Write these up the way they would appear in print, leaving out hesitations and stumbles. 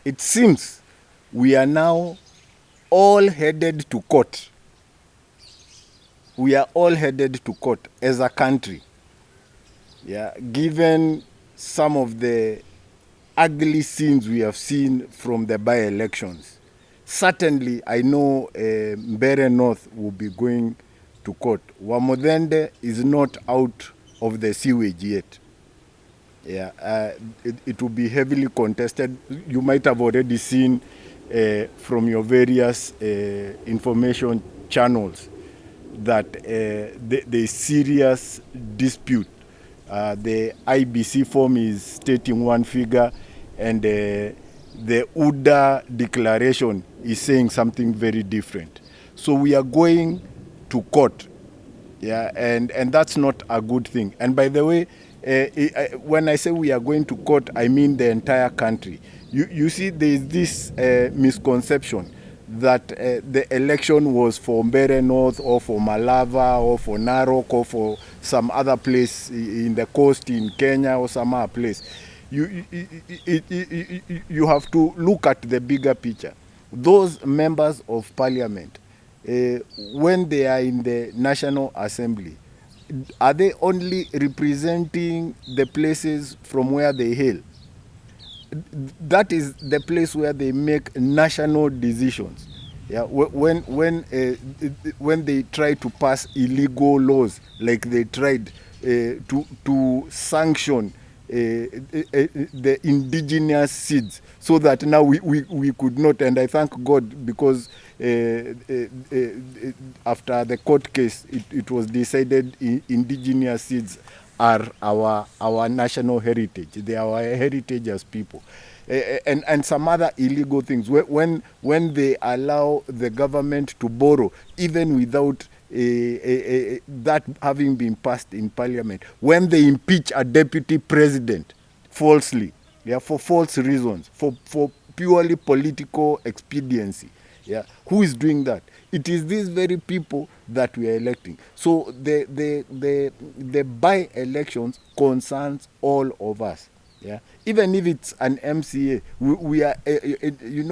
It seems we are now all headed to court. We are all headed to court as a country. Yeah, given some of the ugly scenes we have seen from the by-elections. Certainly, I know Mbeere North will be going to court. Wamodende is not out of the sewage yet. Yeah, it will be heavily contested. You might have already seen from your various information channels that there's serious dispute. The IBC form is stating one figure, and the UDA declaration is saying something very different. So we are going to court, yeah, and that's not a good thing. And by the way, when I say we are going to court, I mean the entire country. You see, there is this misconception that the election was for Mbeere North or for Malava or for Narok or for some other place in the coast in Kenya or some other place. You have to look at the bigger picture. Those members of parliament, when they are in the National Assembly, are they only representing the places from where they hail? That is the place where they make national decisions. Yeah, when they try to pass illegal laws, like they tried to sanction the indigenous seeds, so that now we could not. And I thank God, because after the court case, it was decided indigenous seeds are our national heritage. They are our heritage as people. And some other illegal things. When they allow the government to borrow, even without that having been passed in parliament, when they impeach a deputy president falsely, yeah, for false reasons, for purely political expediency, yeah, who is doing that? It is these very people that we are electing. So the by-elections concerns all of us. Yeah, even if it's an MCA, we are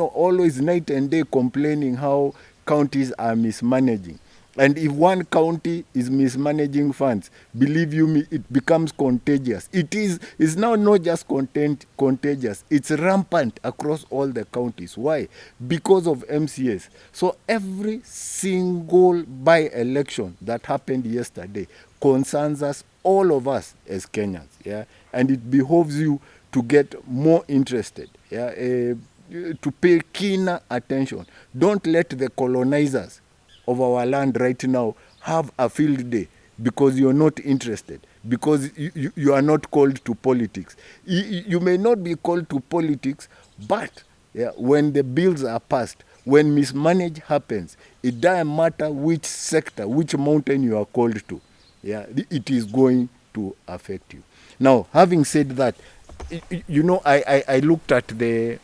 always night and day complaining how counties are mismanaging. And if one county is mismanaging funds, believe you me, it becomes contagious. It's now not just contagious, it's rampant across all the counties. Why? Because of MCAs. So every single by-election that happened yesterday concerns us, all of us as Kenyans. Yeah, and it behoves you to get more interested. Yeah, to pay keener attention. Don't let the colonizers of our land right now have a field day because you're not interested, because you are not called to politics. You may not be called to politics, but yeah, when the bills are passed, when mismanage happens, it doesn't matter which sector, which mountain you are called to. Yeah, it is going to affect you. Now, having said that, I looked at the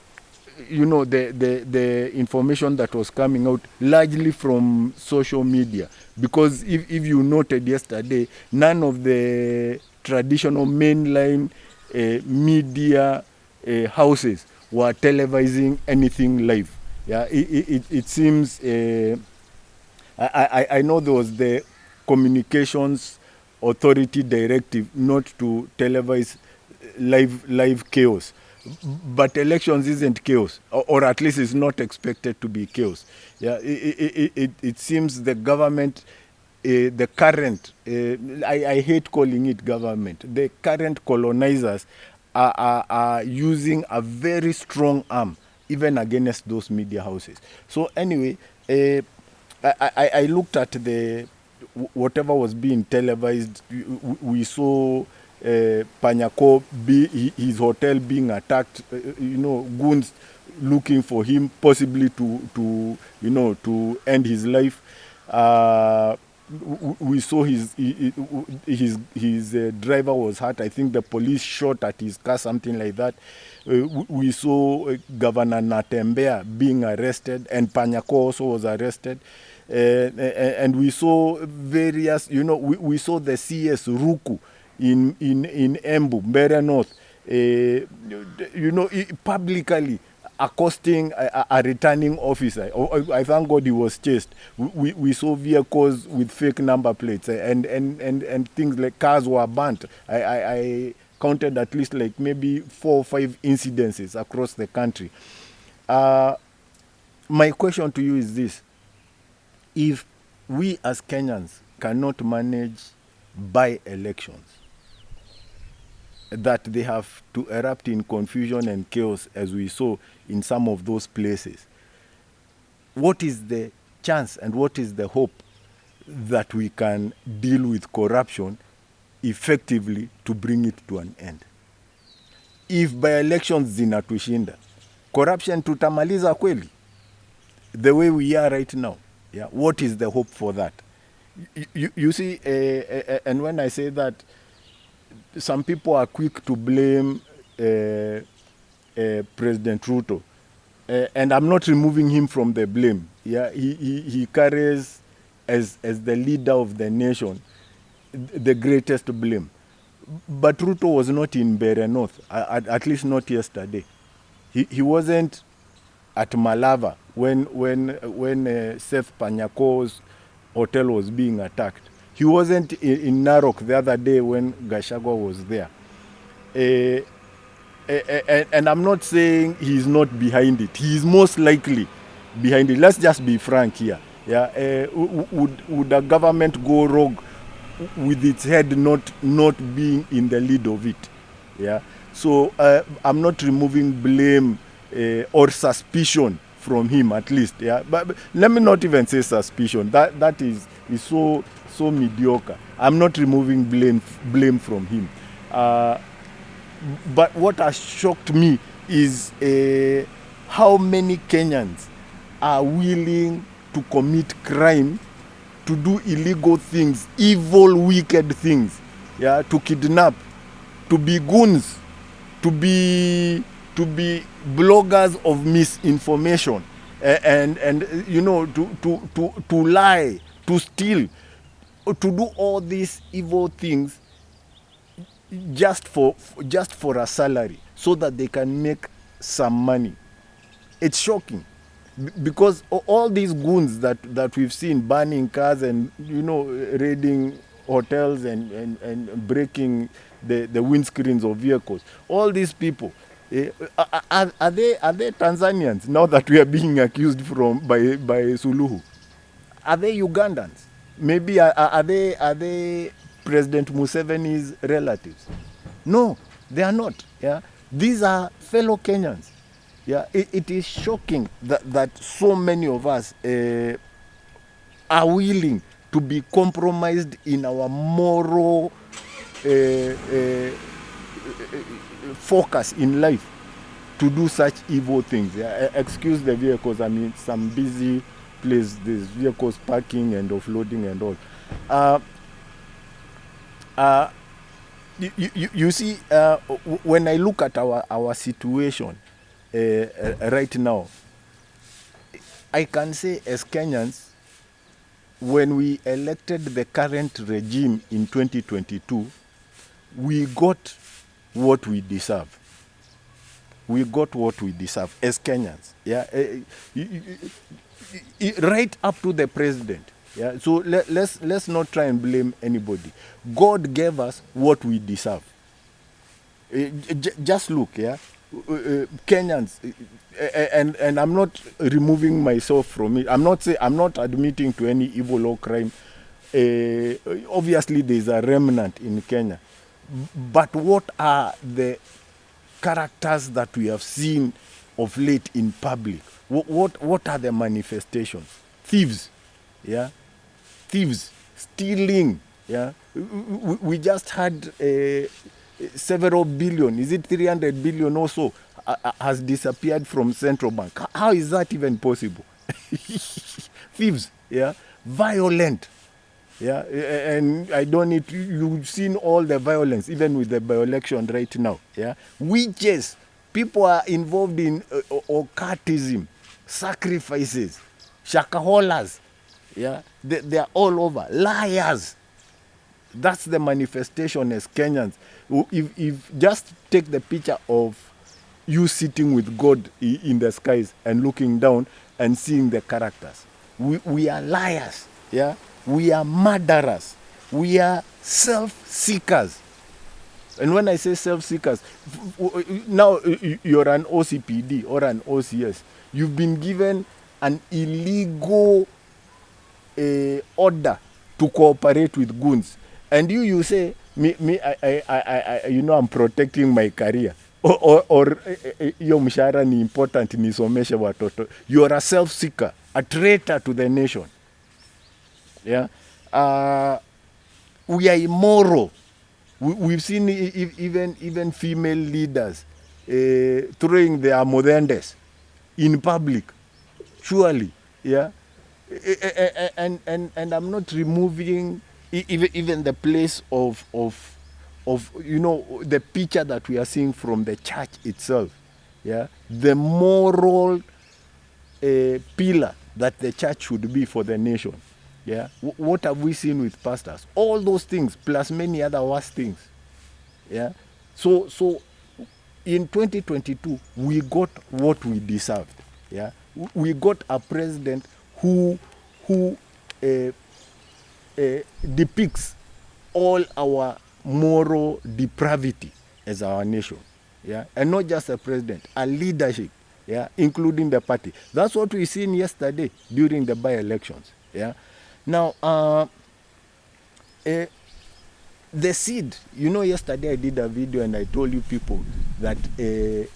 information that was coming out largely from social media, because if you noted yesterday, none of the traditional mainline media houses were televising anything live. Yeah, it seems I know there was the communications authority directive not to televise live chaos, but elections isn't chaos, or at least it's not expected to be chaos. Yeah, it seems the government, the current, I hate calling it government, the current colonizers are using a very strong arm even against those media houses. So anyway, I looked at the whatever was being televised. We saw Panyako, his hotel being attacked. Goons looking for him, possibly to end his life. We saw his driver was hurt. I think the police shot at his car, something like that. We saw Governor Natembea being arrested, and Panyako also was arrested. And we saw various, we saw the CS Ruku in Embu, Mbeere North, publicly accosting a returning officer. I thank God he was chased. We saw vehicles with fake number plates, and things like cars were burnt. I counted at least like maybe 4 or 5 incidences across the country. My question to you is this: if we as Kenyans cannot manage by elections, that they have to erupt in confusion and chaos as we saw in some of those places, what is the chance and what is the hope that we can deal with corruption effectively to bring it to an end? If by elections zinatushinda, corruption tutamaliza kweli the way we are right now? Yeah, what is the hope for that? You see, and when I say that, some people are quick to blame President Ruto, and I'm not removing him from the blame. Yeah, he carries, as the leader of the nation, the greatest blame. But Ruto was not in Mbeere North, at least not yesterday. He wasn't at Malava when Seth Panyako's hotel was being attacked. He wasn't in Narok the other day when Gachagua was there. And I'm not saying he's not behind it. He is most likely behind it. Let's just be frank here. Yeah, would a government go rogue with its head not being in the lead of it? Yeah. So I'm not removing blame or suspicion from him, at least. Yeah. But let me not even say suspicion. That is so mediocre. I'm not removing blame from him. But what has shocked me is how many Kenyans are willing to commit crime, to do illegal things, evil, wicked things, yeah, to kidnap, to be goons, to be bloggers of misinformation, and you know, to lie, to steal, to do all these evil things just for a salary, so that they can make some money. It's shocking, because all these goons that we've seen burning cars and, you know, raiding hotels and breaking the windscreens of vehicles, all these people, are they Tanzanians now that we are being accused by Suluhu? Are they Ugandans? Maybe are they President Museveni's relatives? No, they are not. Yeah, these are fellow Kenyans. Yeah, it is shocking that so many of us are willing to be compromised in our moral focus in life to do such evil things. Yeah, excuse the vehicles. I mean, some busy place. There's vehicles parking and offloading and all. You see, when I look at our situation right now, I can say as Kenyans, when we elected the current regime in 2022, we got what we deserve. We got what we deserve as Kenyans. Yeah, right up to the president. Yeah, so let's not try and blame anybody. God gave us what we deserve. Just look, yeah, Kenyans, and I'm not removing myself from it. I'm not admitting to any evil or crime. Obviously, there's a remnant in Kenya, but what are the characters that we have seen of late in public? What are the manifestations? Thieves, yeah, thieves, stealing, yeah. We just had several billion, is it 300 billion or so, has disappeared from central bank. How is that even possible? Thieves, yeah, violent, yeah, and I don't need, you've seen all the violence, even with the by-election right now, yeah. Witches, people are involved in occultism, sacrifices, shakaholas, yeah, they are all over. Liars. That's the manifestation as Kenyans. If just take the picture of you sitting with God in the skies and looking down and seeing the characters. We are liars, yeah. We are murderers. We are self-seekers. And when I say self-seekers, now you're an OCPD or an OCS. You've been given an illegal order to cooperate with goons, and you say I'm protecting my career, or hiyo mshahara ni important nisomeshe watoto. You are a self-seeker, a traitor to the nation. Yeah, we are immoral. We've seen even female leaders throwing their modendes in public. Surely, yeah. And I'm not removing even the place of the picture that we are seeing from the church itself. Yeah, the moral pillar that the church should be for the nation. Yeah, what have we seen with pastors? All those things plus many other worse things. Yeah, so in 2022 we got what we deserved. Yeah, we got a president who depicts all our moral depravity as our nation. Yeah, and not just a president, a leadership. Yeah, including the party. That's what we seen yesterday during the by-elections. Yeah, now the seed. Yesterday I did a video and I told you people that the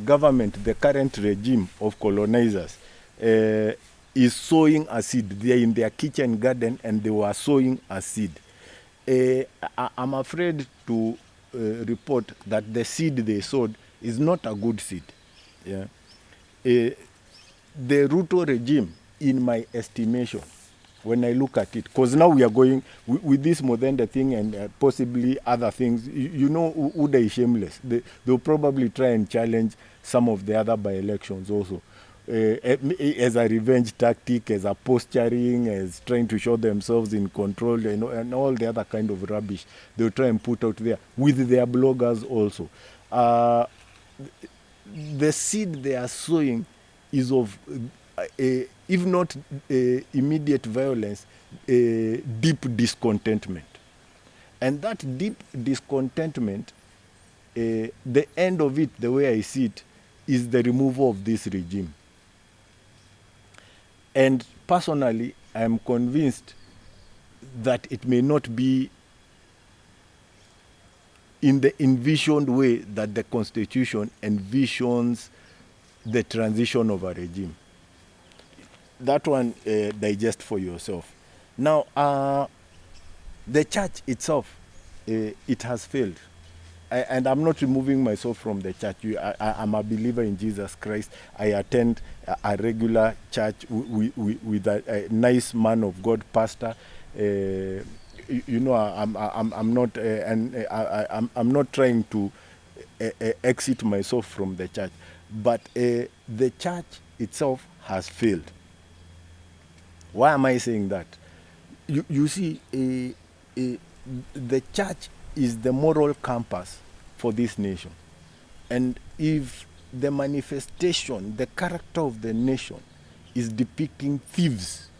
government, the current regime of colonizers, is sowing a seed. They are in their kitchen garden and they were sowing a seed. I'm afraid to report that the seed they sowed is not a good seed. Yeah. The Ruto regime, in my estimation, when I look at it, because now we are going with this Modenda thing and possibly other things, Uda is shameless. They'll probably try and challenge some of the other by-elections also. As a revenge tactic, as a posturing, as trying to show themselves in control, and all the other kind of rubbish they'll try and put out there with their bloggers also. The seed they are sowing is of, if not immediate violence, deep discontentment. And that deep discontentment, the end of it, the way I see it, is the removal of this regime. And personally, I am convinced that it may not be in the envisioned way that the Constitution envisions the transition of a regime. That one, digest for yourself. Now, the church itself, it has failed. And I'm not removing myself from the church. I'm a believer in Jesus Christ. I attend a regular church with a nice man of God, pastor. I'm not, and I'm not trying to exit myself from the church, but the church itself has failed. Why am I saying that? You see, the church is the moral compass for this nation. And if the manifestation, the character of the nation is depicting thieves,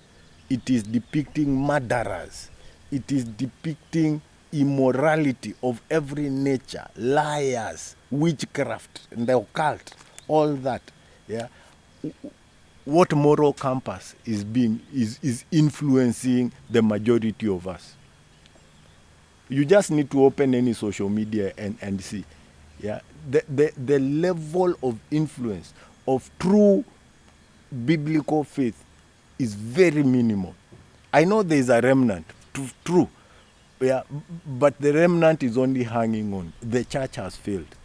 it is depicting murderers, it is depicting immorality of every nature, liars, witchcraft, and the occult, all that, yeah. What moral compass is influencing the majority of us? You just need to open any social media and see. Yeah, the level of influence of true biblical faith is very minimal. I know there is a remnant, true, yeah, but the remnant is only hanging on. The church has failed,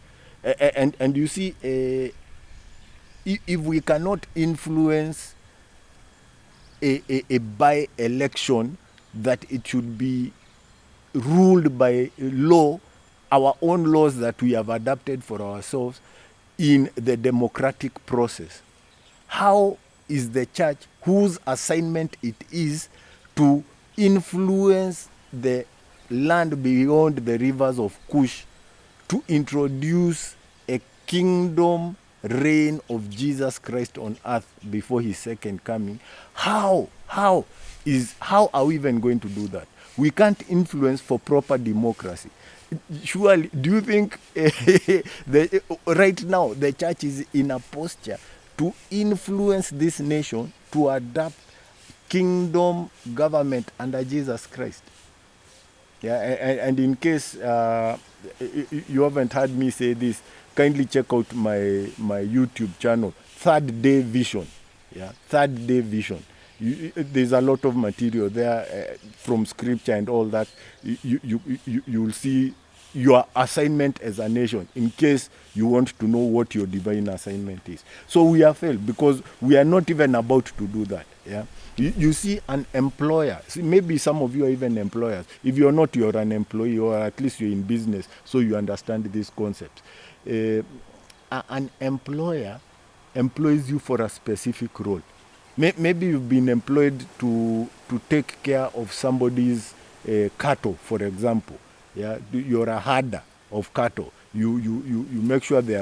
and you see, if we cannot influence a by-election that it should be ruled by law, our own laws that we have adapted for ourselves in the democratic process, how is the church, whose assignment it is to influence the land beyond the rivers of Kush, to introduce a kingdom reign of Jesus Christ on earth before his second coming, how are we even going to do that? We can't influence for proper democracy. Surely, do you think right now the church is in a posture to influence this nation to adopt kingdom government under Jesus Christ? Yeah, and in case you haven't heard me say this, kindly check out my YouTube channel, Third Day Vision. Yeah, Third Day Vision. There's a lot of material there from scripture and all that. You'll see your assignment as a nation in case you want to know what your divine assignment is. So we are failed because we are not even about to do that. Yeah. You see an employer, maybe some of you are even employers. If you're not, you're an employee, or at least you're in business, so you understand this concept. An employer employs you for a specific role. Maybe you've been employed to take care of somebody's cattle, for example. Yeah, you're a herder of cattle. You make sure they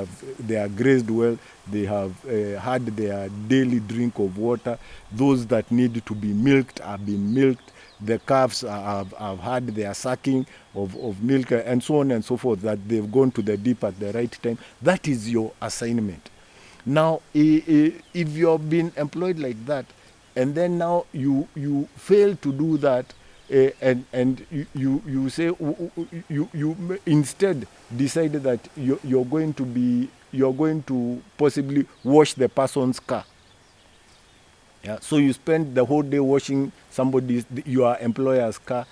are grazed well. They have had their daily drink of water. Those that need to be milked are being milked. The calves have had their sucking of milk, and so on and so forth, that they've gone to the dip at the right time. That is your assignment. Now, if you've been employed like that, and then now you fail to do that, and you say you instead decided that you're going to possibly wash the person's car. Yeah, so you spend the whole day washing your employer's car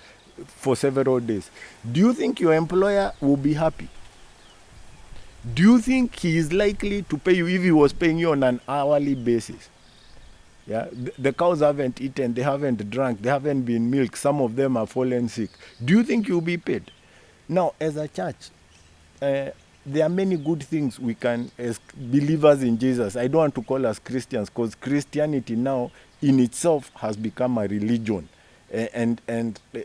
for several days. Do you think your employer will be happy? Do you think he is likely to pay you if he was paying you on an hourly basis? Yeah, the cows haven't eaten, they haven't drank, they haven't been milked, some of them have fallen sick. Do you think you'll be paid? Now, as a church, there are many good things we can, as believers in Jesus. I don't want to call us Christians, because Christianity now in itself has become a religion. And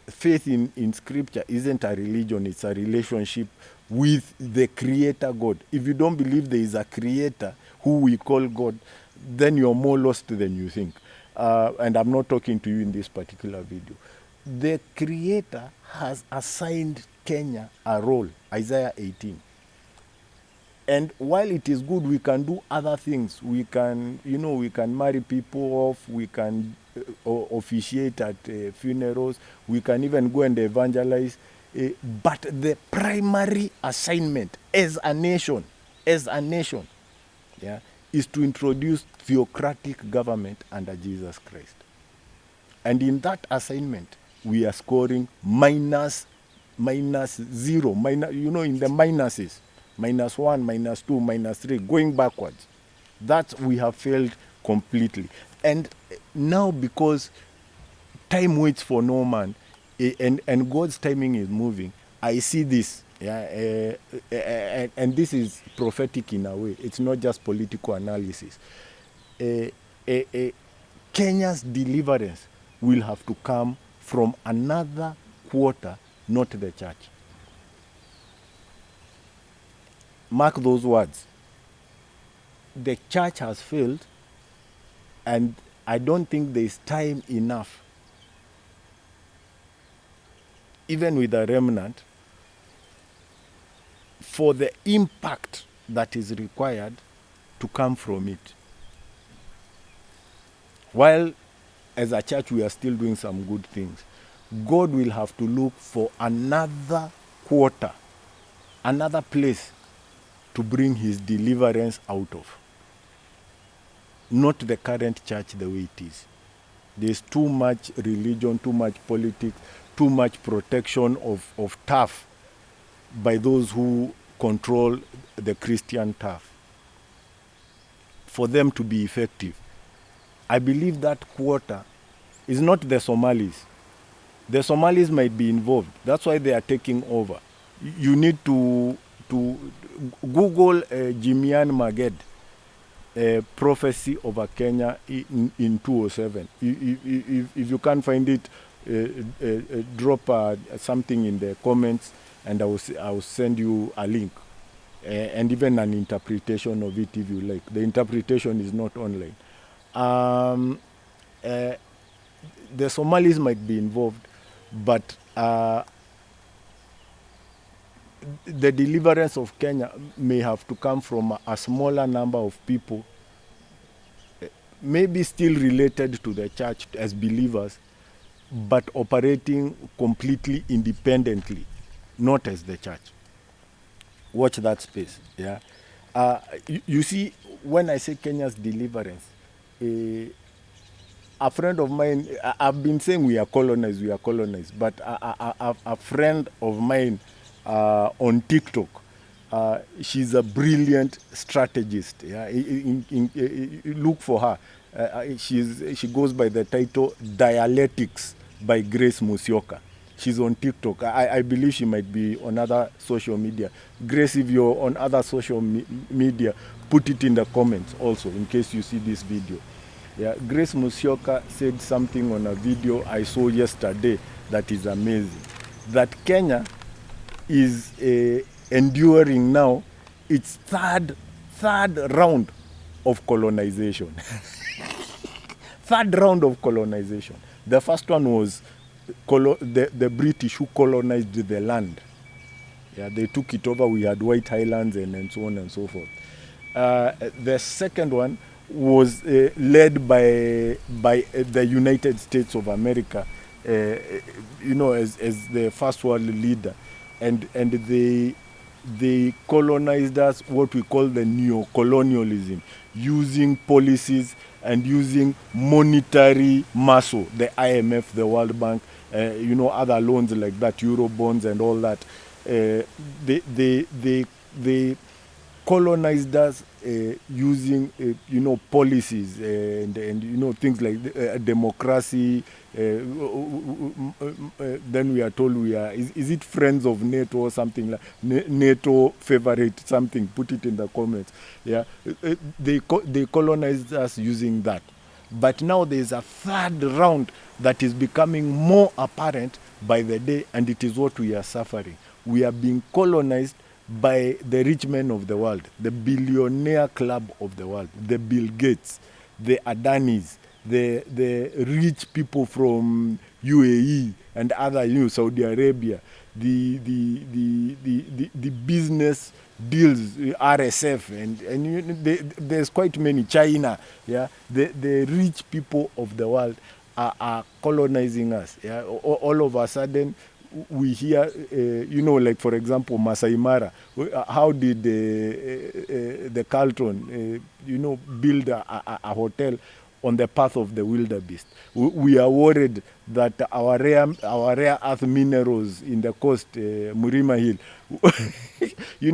faith in scripture isn't a religion, it's a relationship with the creator God. If you don't believe there is a creator who we call God, then you're more lost than you think. And I'm not talking to you in this particular video. The creator has assigned Kenya a role, Isaiah 18. And while it is good, we can do other things. We can marry people off. We can officiate at funerals. We can even go and evangelize. But the primary assignment as a nation, yeah, is to introduce theocratic government under Jesus Christ. And in that assignment, we are scoring minus 0, in the minuses. -1, -2, -3, going backwards. That we have failed completely. And now, because time waits for no man, and God's timing is moving, I see this. Yeah, and this is prophetic in a way. It's not just political analysis. Kenya's deliverance will have to come from another quarter, not the church. Mark those words. The church has failed, and I don't think there is time enough, even with a remnant, for the impact that is required to come from it. While as a church we are still doing some good things, God will have to look for another quarter, another place to bring his deliverance out of. Not the current church the way it is. There's too much religion, too much politics, too much protection of turf by those who control the Christian turf for them to be effective. I believe that quarter is not the Somalis. The Somalis might be involved. That's why they are taking over. You need to Google Jimian Maged, prophecy over Kenya in 2007. If you can't find it, drop something in the comments, and I will send you a link. and even an interpretation of it if you like. The interpretation is not online. Um, uh, the Somalis might be involved, but the deliverance of Kenya may have to come from a smaller number of people, maybe still related to the church as believers, but operating completely independently, not as the church. Watch that space. Yeah. You see, when I say Kenya's deliverance, uh, a friend of mine, I've been saying we are colonized, but a friend of mine on TikTok, she's a brilliant strategist. Yeah, look for her. She goes by the title Dialectics by Grace Musioka. She's on TikTok. I believe she might be on other social media. Grace, if you're on other social media, put it in the comments also in case you see this video. Yeah, Grace Musioka said something on a video I saw yesterday that is amazing. That Kenya is enduring now its third round of colonization. Third round of colonization. The first one was the British who colonized the land. Yeah, they took it over. We had White Highlands and so on and so forth. The second one was led by the United States of America, as the first world leader, and they colonized us, what we call the neo-colonialism, using policies and using monetary muscle, the IMF, the World Bank, other loans like that, Euro bonds and all that. They colonized us using policies and things like democracy. Then we are told we are is it friends of NATO or something like NATO favorite something. Put it in the comments. Yeah, they colonized us using that. But now there's a third round that is becoming more apparent by the day, and it is what we are suffering. We are being colonized by the rich men of the world, the billionaire club of the world, the Bill Gates, the Adanis, the rich people from UAE and other, Saudi Arabia, the business deals, RSF, and there's quite many, China, yeah, the rich people of the world are colonizing us. Yeah, all of a sudden we hear, like for example, Masai Mara. How did the Carlton, build a hotel on the path of the wildebeest? We are worried that our rare earth minerals in the coast, Murima Hill,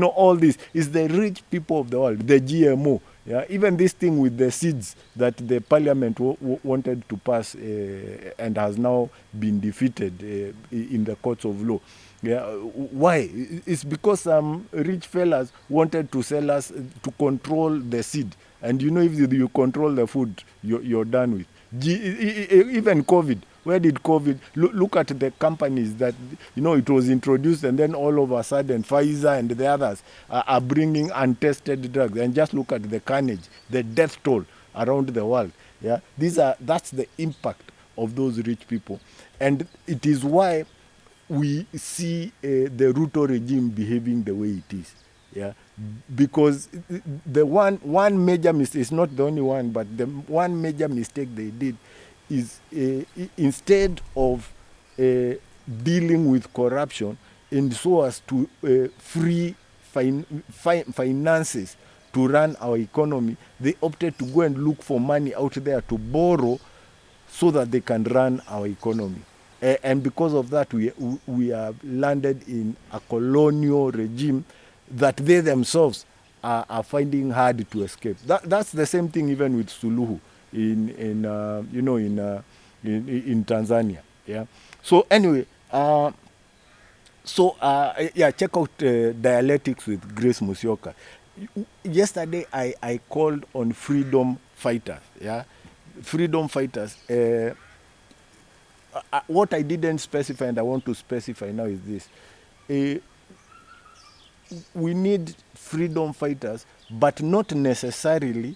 all this is the rich people of the world, the GMO. Yeah, even this thing with the seeds that the parliament wanted to pass and has now been defeated in the courts of law. Yeah, why? It's because some rich fellas wanted to sell us to control the seed. And if you control the food, you're done with. Even COVID. Where did COVID look at the companies that it was introduced, and then all of a sudden Pfizer and the others are bringing untested drugs, and just look at the carnage, the death toll around the world. Yeah, that's the impact of those rich people, and it is why we see the Ruto regime behaving the way it is. Yeah, because the one major mistake, it's not the only one, but the one major mistake they did is instead of dealing with corruption and so as to free finances to run our economy, they opted to go and look for money out there to borrow so that they can run our economy. And because of that, we have landed in a colonial regime that they themselves are finding hard to escape. That's the same thing even with Suluhu in Tanzania. Yeah. So anyway, check out Dialectics with Grace Musioka. Yesterday, I called on freedom fighters. Yeah, freedom fighters. What I didn't specify and I want to specify now is this. we need freedom fighters, but not necessarily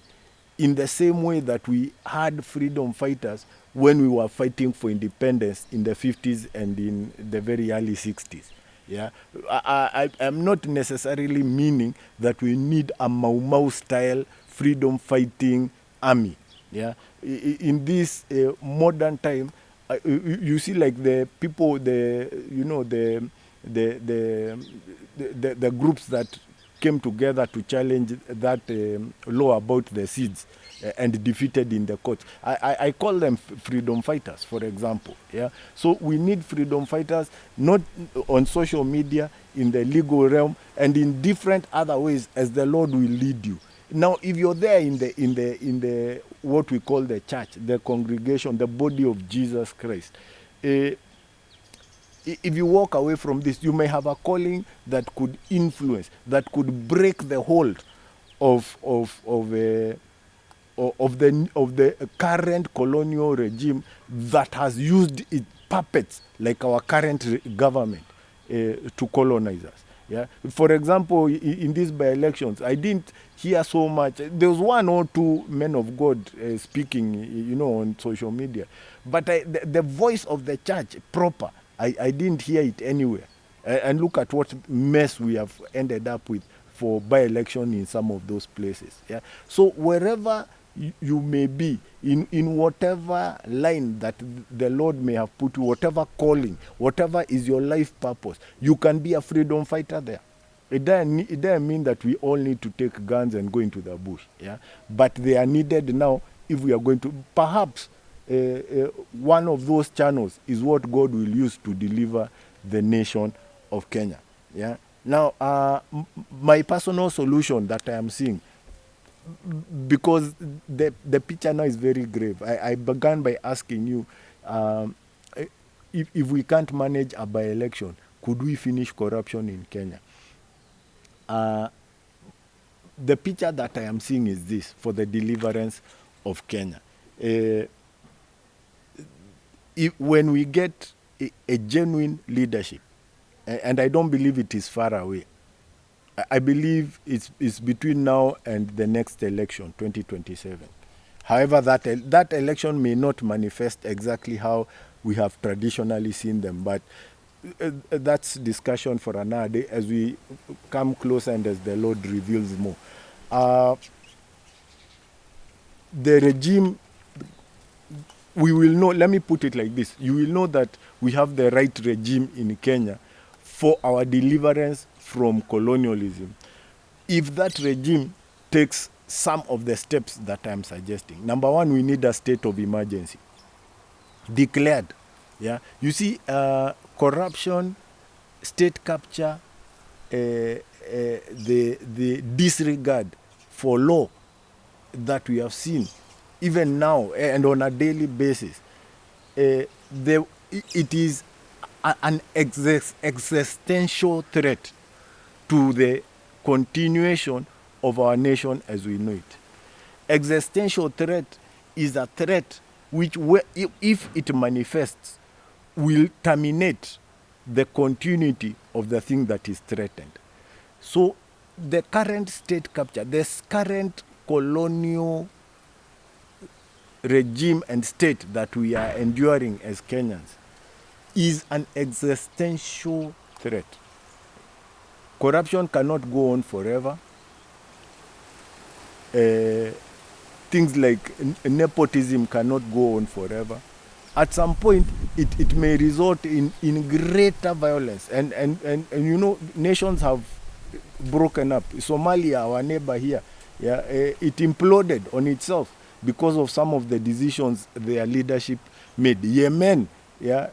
in the same way that we had freedom fighters when we were fighting for independence in the 50s and in the very early 60s. Yeah, I'm not necessarily meaning that we need a Mau Mau style freedom fighting army. Yeah, in this modern time, you see, like the people, the the, the groups that came together to challenge that law about the seeds and defeated in the court. I call them freedom fighters, for example. Yeah. So we need freedom fighters, not on social media, in the legal realm, and in different other ways as the Lord will lead you. Now, if you're there in the what we call the church, the congregation, the body of Jesus Christ, uh, if you walk away from this, you may have a calling that could influence, that could break the hold of the current colonial regime that has used its puppets like our current government to colonize us. Yeah. For example, in these by-elections, I didn't hear so much. There was one or two men of God speaking, on social media, but the voice of the church proper, I didn't hear it anywhere. And look at what mess we have ended up with for by-election in some of those places. Yeah. So wherever you may be, in whatever line that the Lord may have put you, whatever calling, whatever is your life purpose, you can be a freedom fighter there. It doesn't mean that we all need to take guns and go into the bush. Yeah, but they are needed now if we are going to. Perhaps one of those channels is what God will use to deliver the nation of Kenya. Yeah. Now, my personal solution that I am seeing, because the picture now is very grave. I began by asking you, um, if we can't manage a by-election, could we finish corruption in Kenya? The picture that I am seeing is this for the deliverance of Kenya. When we get a genuine leadership, and I don't believe it is far away, I believe it's between now and the next election, 2027. However, that election may not manifest exactly how we have traditionally seen them, but that's discussion for another day as we come closer and as the Lord reveals more. The regime, we will know, let me put it like this, you will know that we have the right regime in Kenya for our deliverance from colonialism if that regime takes some of the steps that I'm suggesting. Number one, we need a state of emergency declared. Yeah, you see, corruption, state capture, the disregard for law that we have seen even now and on a daily basis, it is an existential threat to the continuation of our nation as we know it. Existential threat is a threat which, if it manifests, will terminate the continuity of the thing that is threatened. So the current state capture, this current colonial regime and state that we are enduring as Kenyans is an existential threat. Corruption cannot go on forever. Things like nepotism cannot go on forever. At some point, it may result in greater violence. And nations have broken up. Somalia, our neighbor here, yeah, it imploded on itself because of some of the decisions their leadership made. Yemen, yeah,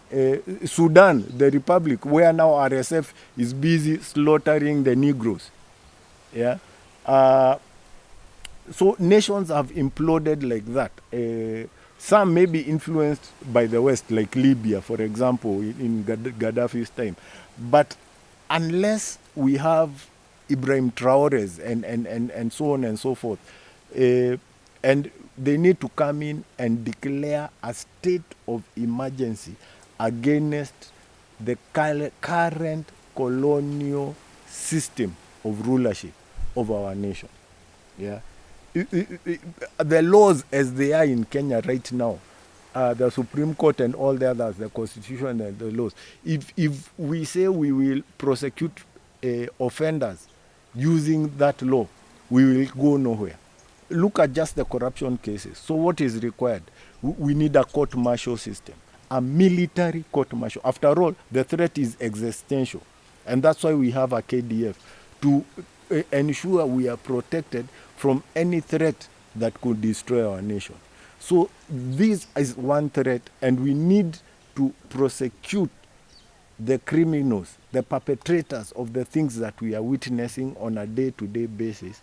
Sudan, the republic, where now RSF is busy slaughtering the Negroes. Yeah. So nations have imploded like that. Some may be influenced by the West, like Libya, for example, in Gaddafi's time. But unless we have Ibrahim Traores and so on and so forth, and they need to come in and declare a state of emergency against the current colonial system of rulership of our nation. Yeah. The laws as they are in Kenya right now, the Supreme Court and all the others, the Constitution and the laws, if we say we will prosecute offenders using that law, we will go nowhere. Look at just the corruption cases. So what is required? We need a court-martial system, a military court-martial. After all, the threat is existential. And that's why we have a KDF, to ensure we are protected from any threat that could destroy our nation. So this is one threat, and we need to prosecute the criminals, the perpetrators of the things that we are witnessing on a day-to-day basis,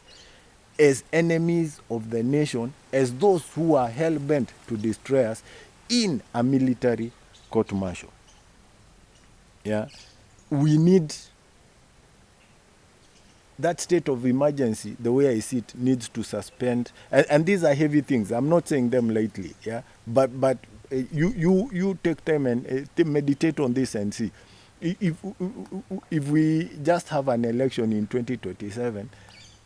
as enemies of the nation, as those who are hell-bent to destroy us, in a military court-martial. Yeah, we need that state of emergency. The way I see it, needs to suspend, and these are heavy things. I'm not saying them lightly. Yeah, but you take time and meditate on this and see. If we just have an election in 2027,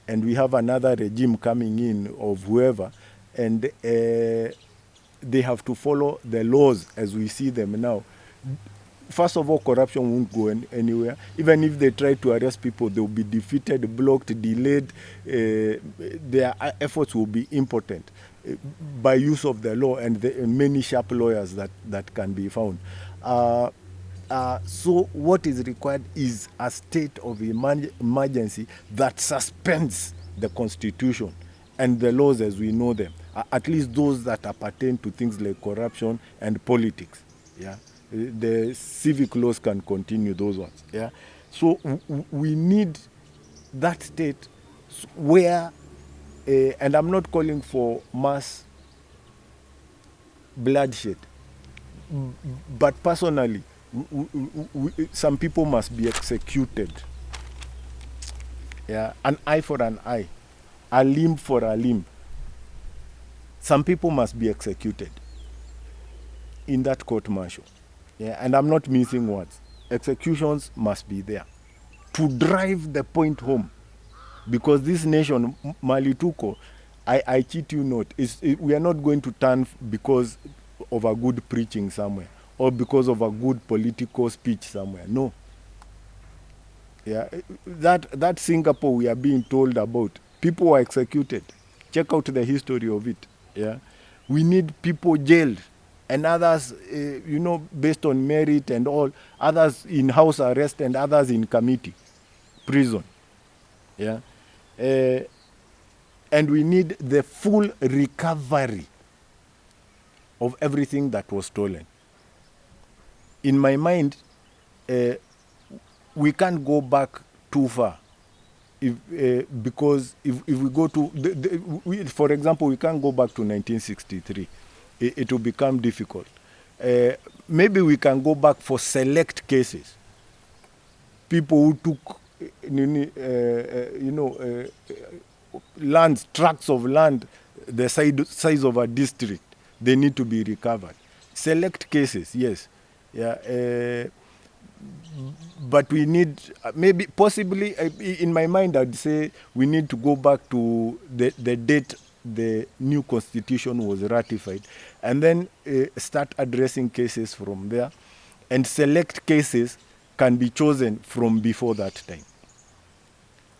and we have another regime coming in of whoever, and they have to follow the laws as we see them now, first of all, corruption won't go anywhere. Even if they try to arrest people, they will be defeated, blocked, delayed. Their efforts will be impotent by use of the law and many sharp lawyers that can be found. So what is required is a state of emergency that suspends the Constitution and the laws as we know them, at least those that appertain to things like corruption and politics. Yeah, the civic laws can continue those ones. Yeah, so we need that state where, and I'm not calling for mass bloodshed, but personally, some people must be executed. Yeah, an eye for an eye, a limb for a limb. Some people must be executed in that court-martial. Yeah, and I'm not missing words. Executions must be there to drive the point home, because this nation, Malituko, I cheat you not, we are not going to turn because of a good preaching somewhere or because of a good political speech somewhere. No. Yeah, that Singapore we are being told about, people were executed. Check out the history of it. Yeah, we need people jailed, and others, based on merit and all, others in house arrest and others in committee, prison. Yeah, and we need the full recovery of everything that was stolen. In my mind, we can't go back too far. Because if we go to, for example, we can't go back to 1963. It will become difficult. Maybe we can go back for select cases. People who took, lands, tracts of land, the size of a district, they need to be recovered. Select cases, yes. Yeah. But we need, maybe, possibly, in my mind, I'd say we need to go back to the date the new constitution was ratified, and then start addressing cases from there, and select cases can be chosen from before that time.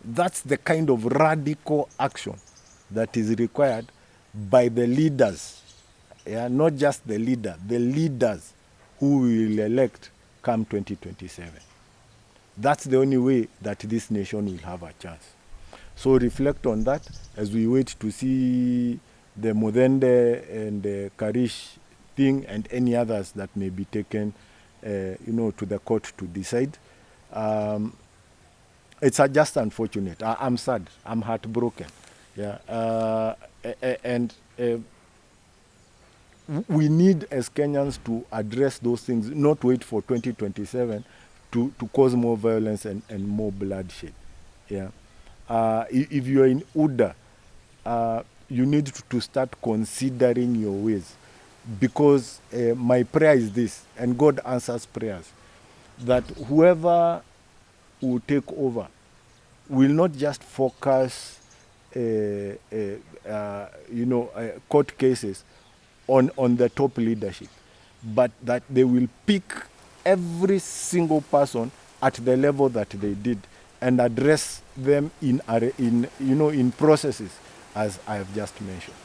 That's the kind of radical action that is required by the leaders, not just the leader, the leaders who we will elect come 2027. That's the only way that this nation will have a chance. So reflect on that as we wait to see the Mudende and the Karish thing and any others that may be taken, to the court to decide. It's just unfortunate. I'm sad. I'm heartbroken. Yeah, and we need as Kenyans to address those things, not wait for 2027 to cause more violence and more bloodshed. Yeah. If you are in UDA, you need to start considering your ways, because my prayer is this, and God answers prayers, that whoever will take over will not just focus, court cases on the top leadership, but that they will pick every single person at the level that they did and address them in processes as I have just mentioned.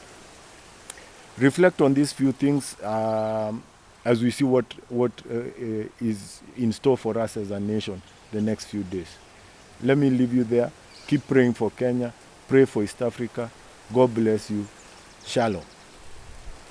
Reflect on these few things as we see what is in store for us as a nation the next few days. Let me leave you there. Keep praying for Kenya. Pray for East Africa. God bless you. Shalom.